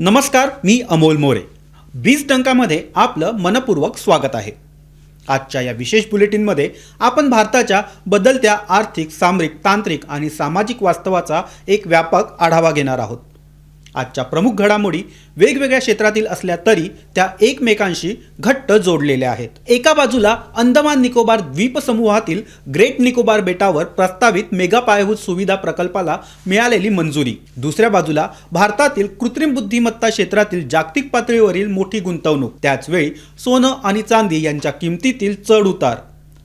नमस्कार, मी अमोल मोरे. 20 टंकामध्ये आपलं मनपूर्वक स्वागत आहे. आजच्या या विशेष बुलेटिनमध्ये आपण भारताच्या बदलत्या आर्थिक, सामरिक, तांत्रिक आणि सामाजिक वास्तवाचा एक व्यापक आढावा घेणार आहोत. आजच्या प्रमुख घडामोडी वेगवेगळ्या क्षेत्रातील असल्या तरी त्या एकमेकांशी घट्ट जोडलेल्या आहेत. एका बाजूला अंदमान निकोबार द्वीपसमूहातील ग्रेट निकोबार बेटावर प्रस्तावित मेगा पायाभूत सुविधा प्रकल्पाला मिळालेली मंजुरी, दुसऱ्या बाजूला भारतातील कृत्रिम बुद्धिमत्ता क्षेत्रातील जागतिक पातळीवरील मोठी गुंतवणूक, त्याचवेळी सोनं आणि चांदी यांच्या किमतीतील चढ उतार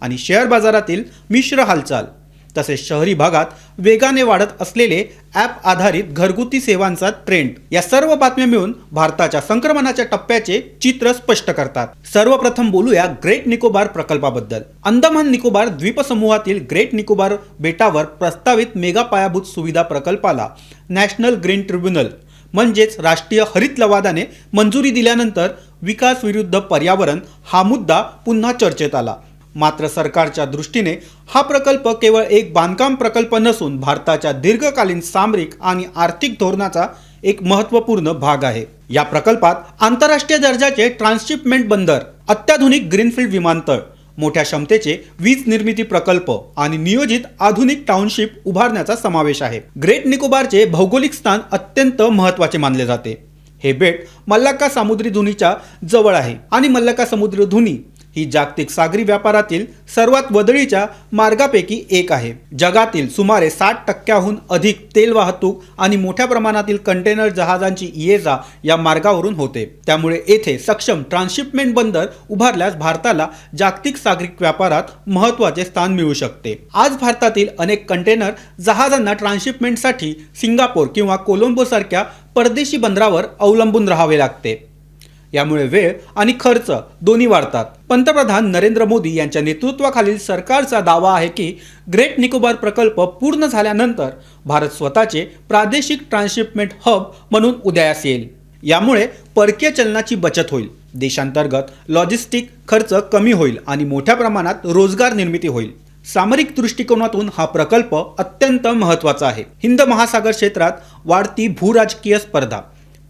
आणि शेअर बाजारातील मिश्र हालचाल, तसेच शहरी भागात वेगाने वाढत असलेले ॲप आधारित घरगुती सेवांचा ट्रेंड, या सर्व बातम्या मिळून भारताच्या संक्रमणाच्या टप्प्याचे चित्र स्पष्ट करतात. सर्वप्रथम बोलूया ग्रेट निकोबार प्रकल्पाबद्दल. अंदमान निकोबार द्वीपसमूहातील ग्रेट निकोबार बेटावर प्रस्तावित मेगा पायाभूत सुविधा प्रकल्पाला नॅशनल ग्रीन ट्रिब्युनल म्हणजेच राष्ट्रीय हरित लवादाने मंजुरी दिल्यानंतर विकास विरुद्ध पर्यावरण हा मुद्दा पुन्हा चर्चेत आला. मात्र सरकारच्या दृष्टीने हा प्रकल्प केवळ एक बांधकाम प्रकल्प नसून भारताच्या दीर्घकालीन सामरिक आणि आर्थिक धोरणाचा एक महत्त्वपूर्ण भाग आहे. या प्रकल्पात आंतरराष्ट्रीय दर्जाचे ट्रान्सशिपमेंट बंदर, अत्याधुनिक ग्रीनफील्ड विमानतळ, मोठ्या क्षमतेचे वीज निर्मिती प्रकल्प आणि नियोजित आधुनिक टाउनशिप उभारण्याचा समावेश आहे. ग्रेट निकोबारचे भौगोलिक स्थान अत्यंत महत्त्वाचे मानले जाते. हे बेट मल्लाक्का समुद्री धुनीच्या जवळ आहे आणि मल्लाक्का समुद्री धुनी ही जागतिक सागरी व्यापारातील सर्वात वदळीच्या मार्गापैकी एक आहे. जगातील सुमारे 60% अधिक तेल वाहतूक आणि मोठ्या प्रमाणातील कंटेनर जहाजांची ये-जा या मार्गावरून होते. त्यामुळे येथे सक्षम ट्रान्सशिपमेंट बंदर उभारल्यास भारताला जागतिक सागरी व्यापारात महत्त्वाचे स्थान मिळू शकते. आज भारतातील अनेक कंटेनर जहाजांना ट्रान्सशिपमेंटसाठी सिंगापूर किंवा कोलंबो सारख्या परदेशी बंदरावर अवलंबून राहावे लागते. यामुळे वेळ आणि खर्च दोन्ही वाढतात. पंतप्रधान नरेंद्र मोदी यांच्या नेतृत्वाखालील सरकारचा दावा आहे की ग्रेट निकोबार प्रकल्प पूर्ण झाल्यानंतर भारत स्वतःचे प्रादेशिक ट्रान्सशिपमेंट हब म्हणून उदयास येईल. यामुळे परकीय चलनाची बचत होईल, देशांतर्गत लॉजिस्टिक खर्च कमी होईल आणि मोठ्या प्रमाणात रोजगार निर्मिती होईल. सामरिक दृष्टिकोनातून हा प्रकल्प अत्यंत महत्त्वाचा आहे. हिंद महासागर क्षेत्रात वाढती भूराजकीय स्पर्धा,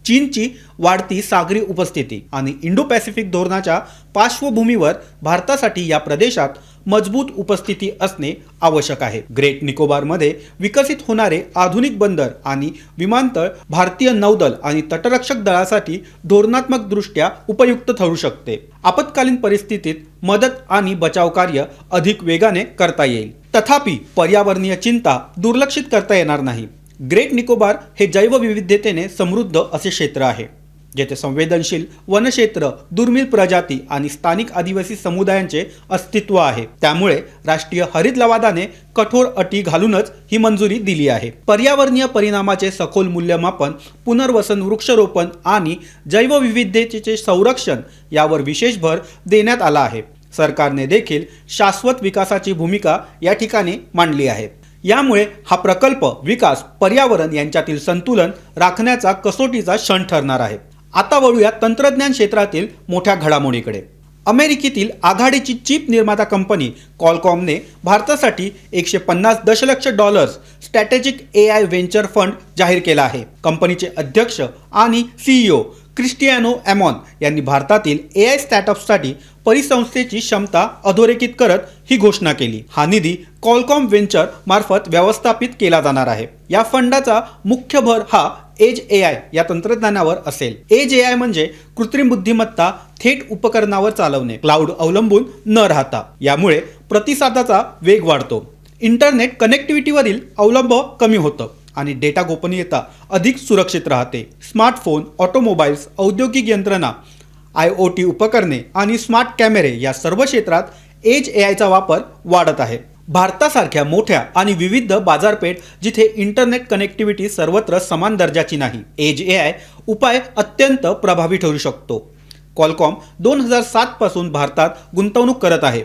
चीनची वाढती सागरी उपस्थिती आणि इंडो पॅसिफिक धोरणाच्या पार्श्वभूमीवर भारतासाठी या प्रदेशात मजबूत उपस्थिती असणे आवश्यक आहे. ग्रेट निकोबारमध्ये विकसित होणारे आधुनिक बंदर आणि विमानतळ भारतीय नौदल आणि तटरक्षक दलासाठी धोरणात्मकदृष्ट्या उपयुक्त ठरू शकते. आपत्कालीन परिस्थितीत मदत आणि बचाव कार्य अधिक वेगाने करता येईल. तथापि पर्यावरणीय चिंता दुर्लक्षित करता येणार नाही. ग्रेट निकोबार हे जैवविविधतेने समृद्ध असे क्षेत्र आहे, जेथे संवेदनशील वनक्षेत्र, दुर्मिळ प्रजाती आणि स्थानिक आदिवासी समुदायांचे अस्तित्व आहे. त्यामुळे राष्ट्रीय हरित लवादाने कठोर अटी घालूनच ही मंजुरी दिली आहे. पर्यावरणीय परिणामाचे सखोल मूल्यमापन, पुनर्वसन, वृक्षारोपण आणि जैवविविधतेचे संरक्षण यावर विशेष भर देण्यात आला आहे. सरकारने देखील शाश्वत विकासाची भूमिका या ठिकाणी मांडली आहे. यामुळे हा प्रकल्प विकास, पर्यावरण यांच्यातील संतुलन राखण्याचा कसोटीचा क्षण ठरणार आहे. आता वळूया तंत्रज्ञान क्षेत्रातील मोठ्या घडामोडीकडे. अमेरिकेतील आघाडीची चिप निर्माता कंपनी कॉलकॉमने भारतासाठी $150 दशलक्ष स्ट्रॅटेजिक AI व्हेंचर फंड जाहीर केला आहे. कंपनीचे अध्यक्ष आणि CEO क्रिस्टियानो ॲमॉन यांनी भारतातील AI स्टार्टअपसाठी परिसंस्थेची क्षमता अधोरेखित करत ही घोषणा केली. हा निधी कॉलकॉम व्हेंचर मार्फत व्यवस्थापित केला जाणार आहे. या फंडाचा मुख्य भर हा एज AI या तंत्रज्ञानावर असेल. एज AI म्हणजे कृत्रिम बुद्धिमत्ता थेट उपकरणावर चालवणे, क्लाउड अवलंबून न राहता. यामुळे प्रतिसादाचा वेग वाढतो, इंटरनेट कनेक्टिव्हिटीवरील अवलंब कमी होतं आणि डेटा गोपनीयता अधिक सुरक्षित राहते. स्मार्टफोन, ऑटोमोबाईल्स, औद्योगिक यंत्रणा, IoT उपकरणे आणि स्मार्ट कॅमेरे या सर्व क्षेत्रात एज AIचा वापर वाढत आहे. भारतासारख्या मोठ्या आणि विविध बाजारपेठ जिथे इंटरनेट कनेक्टिव्हिटी सर्वत्र समान दर्जाची नाही, एज AI उपाय अत्यंत प्रभावी ठरू शकतो. कॉलकॉम 2007 पासून भारतात गुंतवणूक करत आहे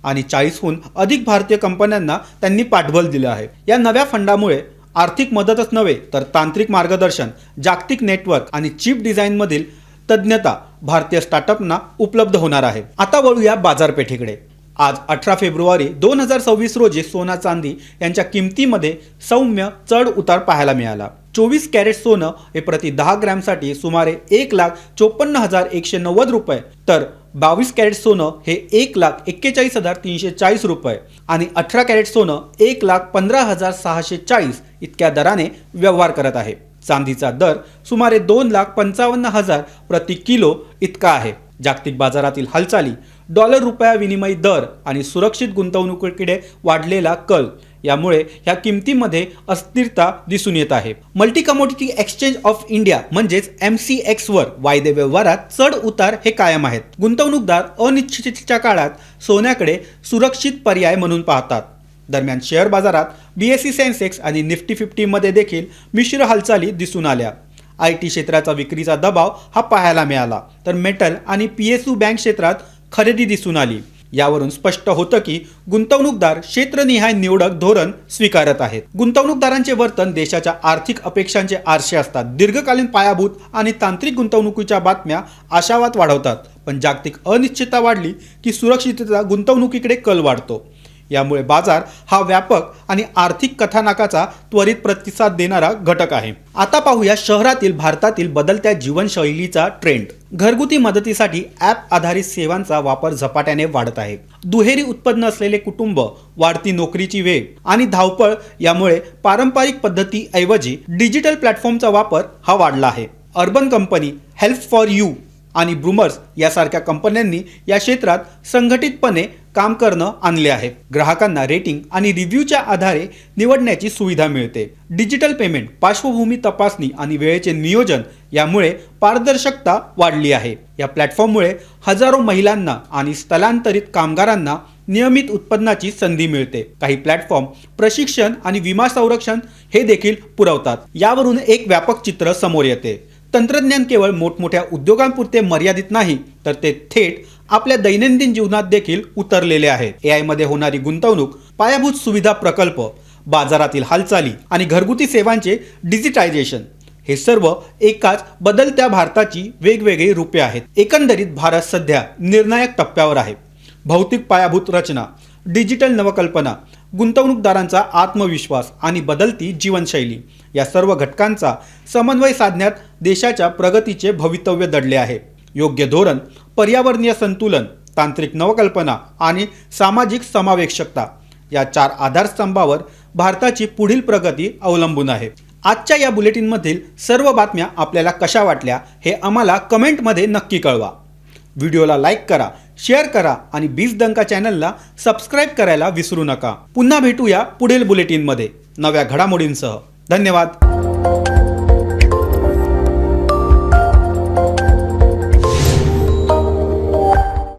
आणि 40हून अधिक भारतीय कंपन्यांना त्यांनी पाठबळ दिलं आहे. या नव्या फंडामुळे आर्थिक मदतच नव्हे तर तांत्रिक मार्गदर्शन, जागतिक नेटवर्क आणि चिप डिझाईनमधील तज्ञता भारतीय स्टार्टअपना उपलब्ध होणार आहे. आता वळूया बाजारपेठेकडे. आज 18 फेब्रुवारी 2026 रोजी सोना चांदी यांच्या किमतीमध्ये सौम्य चढ उतार पाहायला मिळाला. 24 कॅरेट सोनं हे प्रति 10 ग्रॅमसाठी सुमारे 1,54,190 रुपये, तर 22 कॅरेट सोनं हे 1,41,340 रुपये आणि 18 कॅरेट सोनं 1,15,640 इतक्या दराने व्यवहार करत आहे. चांदीचा दर सुमारे 2,55,000 प्रति किलो इतका आहे. जागतिक बाजारातील हालचाली, डॉलर रुपया विनिमय दर आणि सुरक्षित गुंतवणुकीकडे वाढलेला कल यामुळे ह्या किमतीमध्ये अस्थिरता दिसून येत आहे. Multi commodity exchange of India म्हणजेच MCX वर वायदे व्यवहारात चढ उतार हे कायम आहेत. गुंतवणूकदार अनिश्चिततेच्या काळात सोन्याकडे सुरक्षित पर्याय म्हणून पाहतात. दरम्यान शेअर बाजारात BSE सेन्सेक्स आणि निफ्टी 50 मध्ये देखील मिश्र हालचाली दिसून आल्या. IT क्षेत्राचा विक्रीचा दबाव हा पाहायला मिळाला, तर मेटल आणि PSU बँक क्षेत्रात खरेदी दिसून आली. यावरून स्पष्ट होतं की गुंतवणूकदार क्षेत्रनिहाय निवडक धोरण स्वीकारत आहेत. गुंतवणूकदारांचे वर्तन देशाच्या आर्थिक अपेक्षांचे आरसे असतात. दीर्घकालीन पायाभूत आणि तांत्रिक गुंतवणुकीच्या बातम्या आशावाद वाढवतात, पण जागतिक अनिश्चितता वाढली की सुरक्षितता गुंतवणुकीकडे कल वाढतो. यामुळे बाजार हा व्यापक आणि आर्थिक कथानकाचा त्वरित प्रतिसाद देणारा घटक आहे. आता पाहूया शहरातील भारतातील बदलत्या जीवनशैलीचा ट्रेंड. घरगुती मदतीसाठी ॲप आधारित सेवांचा वापर झपाट्याने वाढत आहे. दुहेरी उत्पन्न असलेले कुटुंब, वाढती नोकरीची वेग आणि धावपळ यामुळे पारंपरिक पद्धतीऐवजी डिजिटल प्लॅटफॉर्मचा वापर हा वाढला आहे. Urban company, help for you आणि ब्रूमर्स यासारख्या कंपन्यांनी या क्षेत्रात संघटितपणे काम करणं आणले आहे. ग्राहकांना रेटिंग आणि रिव्ह्यूच्या आधारे निवडण्याची सुविधा मिळते. डिजिटल पेमेंट, पार्श्वभूमी तपासणी आणि वेळेचे नियोजन यामुळे पारदर्शकता वाढली आहे. या प्लॅटफॉर्ममुळे हजारो महिलांना आणि स्थलांतरित कामगारांना नियमित उत्पन्नाची संधी मिळते. काही प्लॅटफॉर्म प्रशिक्षण आणि विमा संरक्षण हे देखील पुरवतात. यावरून एक व्यापक चित्र समोर येते. तंत्रज्ञान केवळ मोठमोठ्या उद्योगांपुरते मर्यादित नाही, तर ते थेट आपल्या दैनंदिन जीवनात देखील उतरलेले आहे. AI मध्ये होणारी गुंतवणूक, पायाभूत सुविधा प्रकल्प, बाजारातील हालचाली आणि घरगुती सेवांचे डिजिटायझेशन हे सर्व एकाच बदलत्या भारताची वेगवेगळी रूपे आहेत. एकंदरीत भारत सध्या निर्णायक टप्प्यावर आहे. भौतिक पायाभूत रचना, डिजिटल नवकल्पना, गुंतवणूकदारांचा आत्मविश्वास आणि बदलती जीवनशैली या सर्व घटकांचा समन्वय साधण्यात देशाच्या प्रगतीचे भवितव्य दडले आहे. योग्य धोरण, पर्यावरणीय संतुलन, तांत्रिक नवकल्पना आणि सामाजिक समावेशकता या 4 आधारस्तंभावर भारताची पुढील प्रगती अवलंबून आहे. आजच्या या बुलेटिनमधील सर्व बातम्या आपल्याला कशा वाटल्या हे आम्हाला कमेंटमध्ये नक्की कळवा. व्हिडिओला लाईक करा, शेअर करा आणि बीज डंका चॅनलला सबस्क्राईब करायला विसरू नका. पुन्हा भेटूया पुढील बुलेटिनमध्ये नव्या घडामोडींसह. धन्यवाद.